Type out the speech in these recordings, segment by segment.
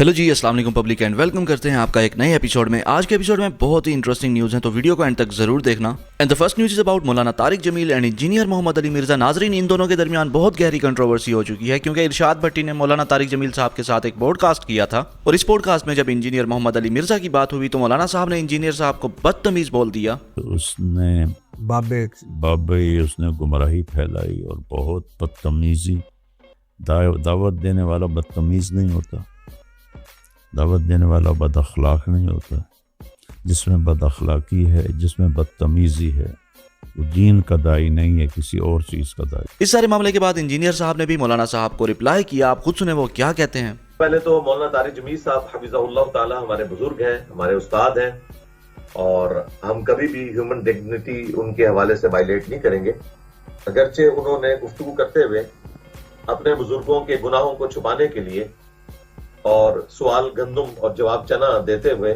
Hello जी, अस्सलाम वालेकुम public and welcome करते हैं आपका एक नए एपिसोड में। आज के एपिसोड में बहुत ही इंटरेस्टिंग न्यूज़ हैं, तो वीडियो को एंड तक जरूर देखना। And the first news is about Maulana Tariq Jameel and engineer Mohammad Ali Mirza. नाजरीन, इन दोनों के दरमियान बहुत गहरी कंट्रोवर्सी हो चुकी है, क्योंकि इरशाद भट्टी ने मौलाना तारिक जमील साहब के साथ एक पॉडकास्ट किया था, और इस पॉडकास्ट में जब इंजीनियर मोहम्मद अली मिर्जा की बात हुई तो मौलाना साहब ने इंजीनियर साहब को बदतमीज बोल दिया। उसने बाबे उसने गुमराही फैलाई और बहुत बदतमीजी। दावत देने वाला बदतमीज नहीं होता, दावत देने वाला बद अखलाक नहीं होता। जिसमें बद अखलाकी है, जिसमें बदतमीजी है, वो दीन का दाई नहीं है, किसी और चीज़ का दाई। इस सारे मामले के बाद इंजीनियर साहब ने भी मौलाना साहब को रिप्लाई किया। आप खुद सुने वो क्या कहते हैं। पहले तो मौलाना तारिक जमील साहब हफिज़हुल्लाह ताला हमारे बुजुर्ग हैं, हमारे उस्ताद हैं, और हम कभी भी ह्यूमन डिग्निटी उनके हवाले से वायलेट नहीं करेंगे। अगरचे उन्होंने गुफ्तगू करते हुए अपने बुजुर्गों के गुनाहों को छुपाने के लिए और सवाल गंदुम और जवाब चना देते हुए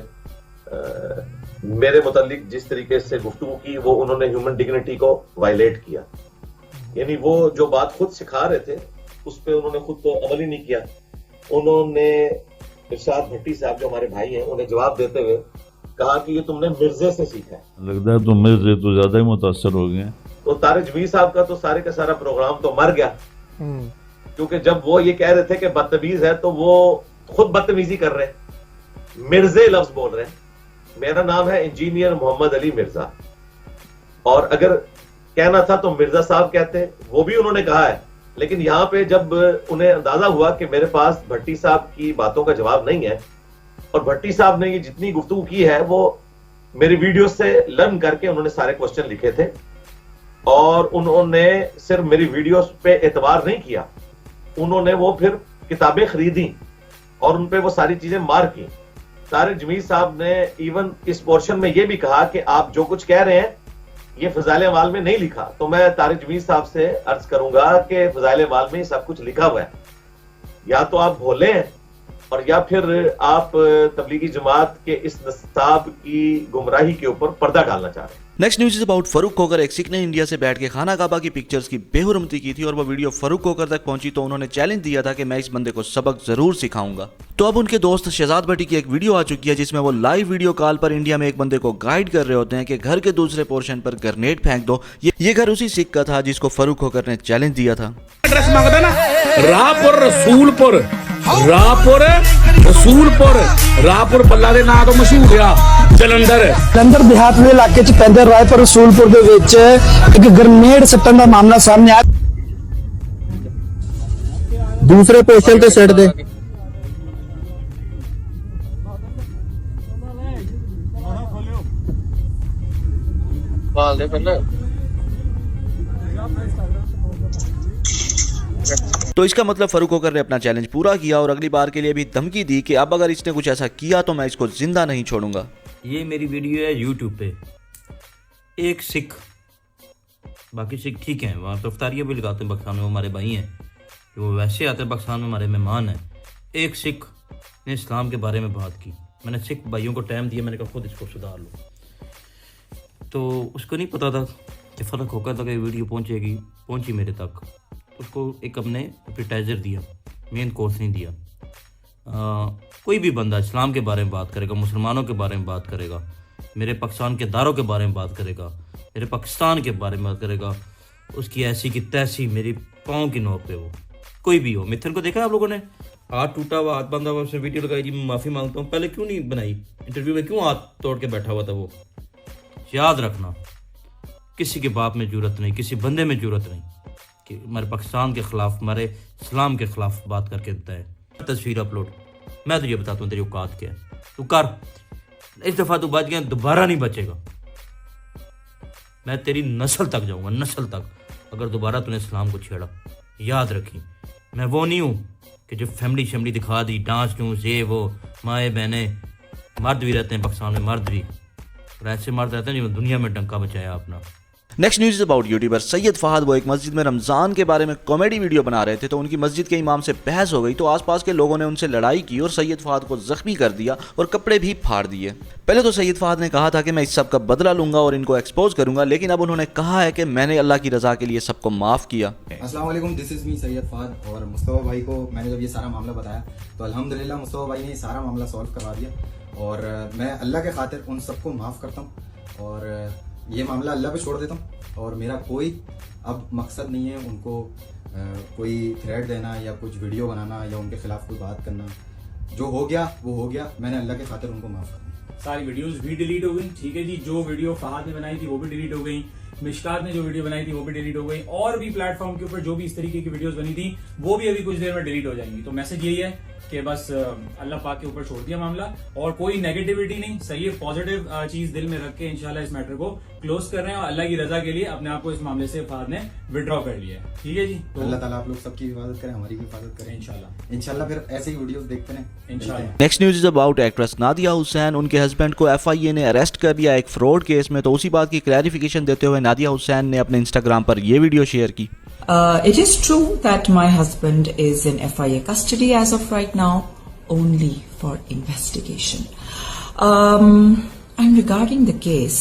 मेरे मुतालिक जिस तरीके से गुफ्तगू की, वो उन्होंने ह्यूमन डिग्निटी को वायलेट किया। यानी वो जो बात खुद सिखा रहे थे उस पर उन्होंने खुद तो अमल ही नहीं किया। उन्होंने इरशाद भट्टी साहब जो हमारे भाई हैं, उन्हें जवाब देते हुए कहा कि ये तुमने मिर्जे से सीखा है। लगता है तुम मिर्जे तो ज्यादा ही मुतासर हो गए। तो तारिक जमील साहब का तो सारे का सारा प्रोग्राम तो मर गया, क्योंकि जब वो ये कह रहे थे कि बदतमीज है तो वो खुद बदतमीजी कर रहे हैं, मिर्जे लफ्ज बोल रहे हैं। मेरा नाम है इंजीनियर मोहम्मद अली मिर्जा, और अगर कहना था तो मिर्जा साहब कहते, वो भी उन्होंने कहा है। लेकिन यहाँ पे जब उन्हें अंदाजा हुआ कि मेरे पास भट्टी साहब की बातों का जवाब नहीं है, और भट्टी साहब ने ये जितनी गुफ्तगू की है वो मेरी वीडियो से लर्न करके उन्होंने सारे क्वेश्चन लिखे थे, और उन्होंने सिर्फ मेरी वीडियो पे एतबार नहीं किया, उन्होंने वो फिर किताबें खरीदी और उन पे वो सारी चीजें मार की। तारिक जमील साहब ने इवन इस पोर्शन में ये भी कहा कि आप जो कुछ कह रहे हैं ये फजाइल अमाल में नहीं लिखा। तो मैं तारिक जमील साहब से अर्ज करूंगा कि फजाइल अमाल में सब कुछ लिखा हुआ है, या तो आप भोले हैं और या फिर आप तबलीगी जमात के इस नसाब की गुमराही के ऊपर पर्दा डालना चाह रहे हैं। Next news is about Farooq Kokar. एक सिख ने इंडिया से बैठ के खाना काबा की पिक्चर्स की बेहुरमती की थी, और वो वीडियो फारूक कोकर तक पहुंची तो उन्होंने चैलेंज दिया था कि मैं इस बंदे को सबक जरूर सिखाऊंगा। तो अब उनके दोस्त शहजाद भट्टी की एक वीडियो आ चुकी है, जिसमें वो लाइव वीडियो कॉल पर इंडिया में एक बंदे को गाइड कर रहे होते हैं कि घर के दूसरे पोर्शन पर ग्रेनेड फेंक दो। ये घर उसी सिख का था जिसको फारूक कोकर ने चैलेंज दिया था। एड्रेस मांगता ना, राहपुर रसूलपुर, राहपुर रसूलपुर, राहपुर ਬੱਲਾ ਦੇ ਨਾਂ ਤੋਂ ਮਸ਼ਹੂਰ ਆ। ਜਲੰਧਰ ਦਿਹਾਤ ਦੇ ਇਲਾਕੇ 'ਚ ਪੈਂਦੇ ਰਾਏਪੁਰ ਰਸੂਲਪੁਰ ਦੇ ਵਿੱਚ ਇੱਕ ਗ੍ਰੇਨੇਡ ਸੱਟਣ ਦਾ ਮਾਮਲਾ ਸਾਹਮਣੇ ਆਇਆ। ਦੂਸਰੇ ਪੋਰਸ਼ਨ ਤੇ ਸਿੱਟ ਦੇ। तो इसका मतलब फारूक कोकर ने अपना चैलेंज पूरा किया और अगली बार के लिए भी धमकी दी कि अब अगर इसने कुछ ऐसा किया तो मैं इसको जिंदा नहीं छोड़ूंगा। ये मेरी वीडियो है यूट्यूब पे। एक सिख, बाकी सिख ठीक हैं, वहाँ तो अफ्तारियाँ भी लगाते हैं पाकिस्तान में, वो हमारे भाई हैं, वो वैसे आते हैं पाकिस्तान में, हमारे मेहमान हैं। एक सिख ने इस्लाम के बारे में बात की, मैंने सिख भाइयों को टाइम दिया, मैंने कहा खुद इसको सुधार लो। तो उसको नहीं पता था कि फ़र्क होकर तक ये वीडियो पहुँची मेरे तक। उसको एक हमने एडवर्टाइज़र दिया, मेन कोर्स नहीं दिया। कोई भी बंदा इस्लाम के बारे में बात करेगा, मुसलमानों के बारे में बात करेगा, मेरे पाकिस्तान के दारों के बारे में बात करेगा, मेरे पाकिस्तान के बारे में बात करेगा, उसकी ऐसी की तैसी मेरी पाँव की नोक पे वो कोई भी हो। मिथुन को देखा आप लोगों ने, हाथ टूटा हुआ, हाथ बंधा हुआ, उसने वीडियो लगाई जी मैं माफ़ी मांगता हूँ। पहले क्यों नहीं बनाई? इंटरव्यू में क्यों हाथ तोड़ के बैठा हुआ था वो? याद रखना, किसी के बाप में जरूरत नहीं, किसी बंदे में जरूरत नहीं कि हमारे पाकिस्तान के ख़िलाफ़, हमारे इस्लाम के ख़िलाफ़ बात करके बताए। तस्वीर अपलोड, मैं तुझे बताता हूँ तेरी औकात क्या है, तू कर। इस दफ़ा तू बच गया, दोबारा नहीं बचेगा। मैं तेरी नस्ल तक जाऊँगा, नस्ल तक, अगर दोबारा तूने इस्लाम को छेड़ा। याद रखी, मैं वो नहीं हूँ कि जो फैमिली शैमिली दिखा दी, डांस डूंस, ये वो, माएँ बहनें, मर्द भी रहते हैं पाकिस्तान में, मर्द भी, और ऐसे मर्द रहते हैं जो दुनिया में डंका बचाया अपना। Next news is about YouTuber Syed Fahad. वो एक मस्जिद में रमज़ान के बारे में कॉमेडी वीडियो बना रहे थे तो उनकी मस्जिद के इमाम से बहस हो गई तो आसपास के लोगों ने उनसे लड़ाई की और सैयद फहद को जख्मी कर दिया और कपड़े भी फाड़ दिए। पहले तो सैयद फहद ने कहा था कि मैं इस सब का बदला लूंगा और इनको एक्सपोज करूंगा, लेकिन अब उन्होंने कहा है कि मैंने अल्लाह की रज़ा के लिए सबको माफ़ किया। अस्सलाम वालेकुम, this is me Syed Fahad. और मुस्तफ़ा भाई को मैंने जब ये सारा मामला बताया तो अल्हम्दुलिल्लाह मुस्तफ़ा भाई ने ये सारा मामला सॉल्व करवा दिया और मैं अल्लाह के खातिर उन सबको माफ़ करता हूँ और ये मामला अल्लाह पे छोड़ देता हूँ और मेरा कोई अब मकसद नहीं है उनको कोई थ्रेड देना या कुछ वीडियो बनाना या उनके खिलाफ कोई बात करना। जो हो गया वो हो गया, मैंने अल्लाह के खातिर उनको माफ़ करना। सारी वीडियोस भी डिलीट हो गई, ठीक है जी। जो वीडियो फहद ने बनाई थी वो भी डिलीट हो गई, मिशकात ने जो वीडियो बनाई थी वो भी डिलीट हो गई, और भी प्लेटफॉर्म के ऊपर जो भी इस तरीके की वीडियोस बनी थी वो भी अभी कुछ देर में डिलीट हो जाएंगी। तो मैसेज यही है कि बस अल्लाह पाक के ऊपर छोड़ दिया मामला और कोई नेगेटिविटी नहीं, सही है, पॉजिटिव चीज दिल में रख के इंशाल्लाह इस मैटर को क्लोज कर रहे हैं और अल्लाह की रजा के लिए अपने आप को इस मामले से फहद ने विड्रॉ कर लिया है, ठीक है जी। तो अल्लाह ताला आप लोग सबकी हिफाजत करें, हमारी भी हिफाजत करें इंशाल्लाह। फिर ऐसे ही वीडियोस देखते रहें इंशाल्लाह। Next news is about actress Nadia Hussain. उनके हस्बैंड को FIA ने अरेस्ट कर लिया एक फ्रॉड केस में, तो उसी बात की क्लैरिफिकेशन देते हुए नादिया हुसैन ने अपने इंस्टाग्राम पर यह वीडियो शेयर की। It is true that my husband is in FIA custody as of right now, only for investigation. And regarding the case,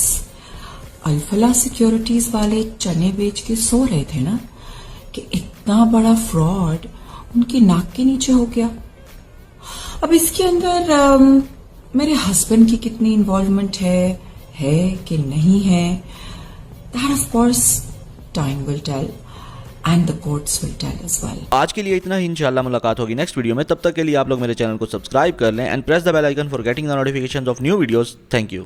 Al-Falah Securities वाले चने बेच के सो रहे थे ना कि इतना बड़ा फ्रॉड उनकी नाक के नीचे हो गया। अब इसके अंदर मेरे हस्बैंड की कितनी इन्वॉल्वमेंट है कि नहीं है, that of course time will tell and the courts will tell as well. आज के लिए इतना ही, इंशाल्लाह मुलाकात होगी नेक्स्ट वीडियो में। तब तक के लिए आप लोग मेरे चैनल को सब्सक्राइब कर लें and press the bell icon for getting the notifications of new videos. Thank you.